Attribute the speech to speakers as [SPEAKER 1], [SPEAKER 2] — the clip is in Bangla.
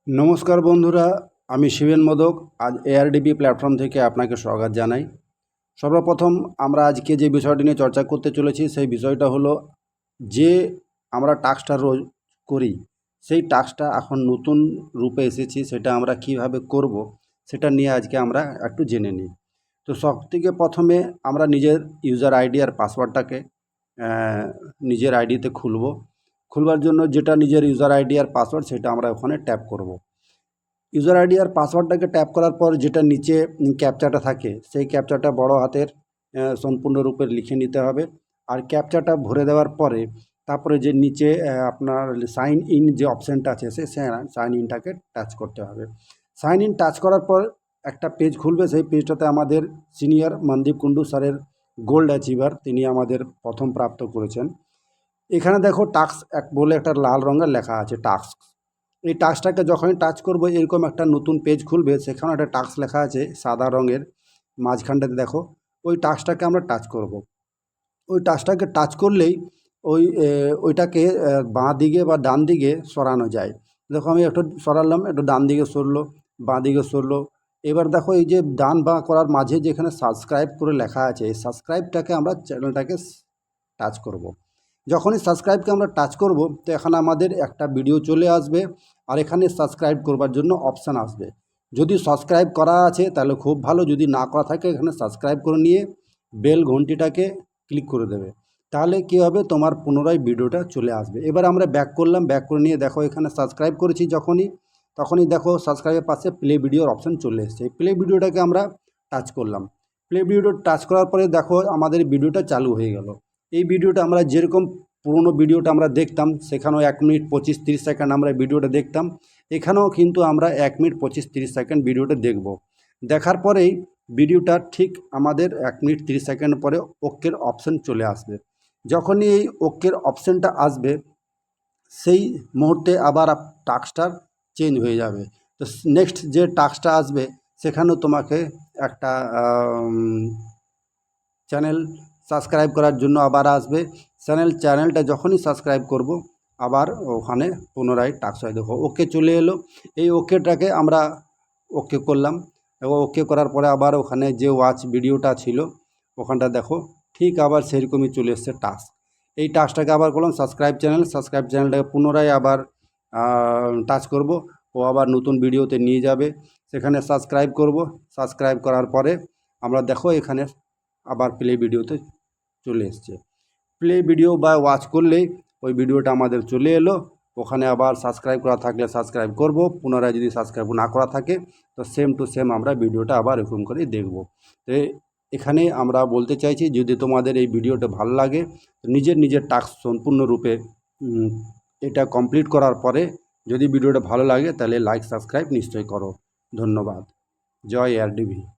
[SPEAKER 1] নমস্কার বন্ধুরা, আমি শিবেন মোদক। আজ এআরডিবি প্ল্যাটফর্ম থেকে আপনাকে স্বাগত জানাই। সর্বপ্রথম আমরা আজকে যে বিষয়টি নিয়ে চর্চা করতে চলেছি সেই বিষয়টা হলো যে আমরা টাস্কটা রোজ করি, সেই টাস্কটা এখন নতুন রূপে এসেছি, সেটা আমরা কিভাবে করব সেটা নিয়ে আজকে আমরা একটু জেনে নিই। তো সবথেকে প্রথমে আমরা নিজের ইউজার আইডি আর পাসওয়ার্ডটাকে নিজের আইডিতে খুলবার জন্য যেটা নিজের ইউজার আইডি আর পাসওয়ার্ড সেটা আমরা ওখানে ট্যাপ করব। ইউজার আইডি আর পাসওয়ার্ডটাকে ট্যাপ করার পর যেটা নিচে ক্যাপচাটা থাকে সেই ক্যাপচাটা বড় হাতের সম্পূর্ণরূপে লিখে নিতে হবে। আর ক্যাপচাটা ভরে দেওয়ার পরে তারপরে যে নিচে আপনার সাইন ইন যে অপশানটা আছে সেই সাইন ইনটাকে টাচ করতে হবে। সাইন ইন টাচ করার পর একটা পেজ খুলবে। সেই পেজটাতে আমাদের সিনিয়র মনদীপ কুণ্ডু স্যারের গোল্ড অ্যাচিভার তিনি আমাদের প্রথম প্রাপ্ত করেছেন। এখানে দেখো টাস্ক এক বলে একটা লাল রঙের লেখা আছে টাস্ক। এই টাস্কটাকে যখনই টাচ করবো এরকম একটা নতুন পেজ খুলবে, সেখানে একটা টাস্ক লেখা আছে সাদা রঙের, মাঝখানটাতে দেখো ওই টাস্কটাকে আমরা টাচ করব। ওই টাস্কটাকে টাচ করলেই ওইটাকে বাঁ দিকে বা ডান দিকে সরানো যায়। দেখো আমি একটু সরালাম, একটু ডান দিকে সরলো, বাঁ দিকে সরলো। এবার দেখো এই যে ডান বাঁ করার মাঝে যেখানে সাবস্ক্রাইব করে লেখা আছে এই সাবস্ক্রাইবটাকে আমরা চ্যানেলটাকে টাচ করব। যখনই সাবস্ক্রাইবকে আমরা টাচ করব তো এখানে আমাদের একটা ভিডিও চলে আসবে আর এখানে সাবস্ক্রাইব করবার জন্য অপশান আসবে। যদি সাবস্ক্রাইব করা আছে তাহলে খুব ভালো, যদি না করা থাকে এখানে সাবস্ক্রাইব করে নিয়ে বেল ঘন্টিটাকে ক্লিক করে দেবে। তাহলে কী হবে, তোমার পুনরায় ভিডিওটা চলে আসবে। এবার আমরা ব্যাক করলাম, ব্যাক করে নিয়ে দেখো এখানে সাবস্ক্রাইব করেছি তখনই দেখো সাবস্ক্রাইবের পাশে প্লে ভিডিওর অপশান চলে এসেছে। প্লে ভিডিওটাকে আমরা টাচ করলাম। প্লে ভিডিও টাচ করার পরে দেখো আমাদের ভিডিওটা চালু হয়ে গেল। এই ভিডিওটা আমরা যেরকম পুরোনো ভিডিওটা আমরা দেখতাম, সেখানেও 1 মিনিট 25-30 সেকেন্ড আমরা ভিডিওটা দেখতাম, এখানেও কিন্তু আমরা 1 মিনিট 25-30 সেকেন্ড ভিডিওটা দেখব। দেখার পরেই ভিডিওটা ঠিক আমাদের 1 মিনিট 30 সেকেন্ড পরে ওকের অপশান চলে আসবে। যখনই এই ওকের অপশানটা আসবে সেই মুহূর্তে আবার টাস্কটা চেঞ্জ হয়ে যাবে। তো নেক্সট যে টাস্কটা আসবে সেখানেও তোমাকে একটা চ্যানেল সাবস্ক্রাইব করার জন্য আবার আসবে। চ্যানেলটা যখনই সাবস্ক্রাইব করব আবার ওখানে পুনরায় টাস্ক হয়। দেখো ওকে চলে এলো। এই ওকেটাকে আমরা ওকে করলাম এবং ওকে করার পরে আবার ওখানে যে ওয়াচ ভিডিওটা ছিল ওখানটা দেখো ঠিক আবার সেরকমই চলে এসছে টাস্ক। এই টাস্কটাকে আবার করলাম সাবস্ক্রাইব চ্যানেলটাকে পুনরায় আবার টাচ করব, ও আবার নতুন ভিডিওতে নিয়ে যাবে। সেখানে সাবস্ক্রাইব করার পরে আমরা দেখো এখানে আবার প্লে ভিডিওতে চলে এসছে। প্লে ভিডিও বা ওয়াচ করলেই ওই ভিডিওটা আমাদের চলে এলো। ওখানে আবার সাবস্ক্রাইব করা থাকলে সাবস্ক্রাইব করব, পুনরায় যদি সাবস্ক্রাইব না করা থাকে তো সেম টু সেম আমরা ভিডিওটা আবার এরকম করেই দেখব। তো এখানে আমরা বলতে চাইছি, যদি তোমাদের এই ভিডিওটা ভালো লাগে তো নিজের টাস্ক সম্পূর্ণরূপে এটা কমপ্লিট করার পরে যদি ভিডিওটা ভালো লাগে তাহলে লাইক সাবস্ক্রাইব নিশ্চয়ই করো। ধন্যবাদ। জয় এআরডিবি।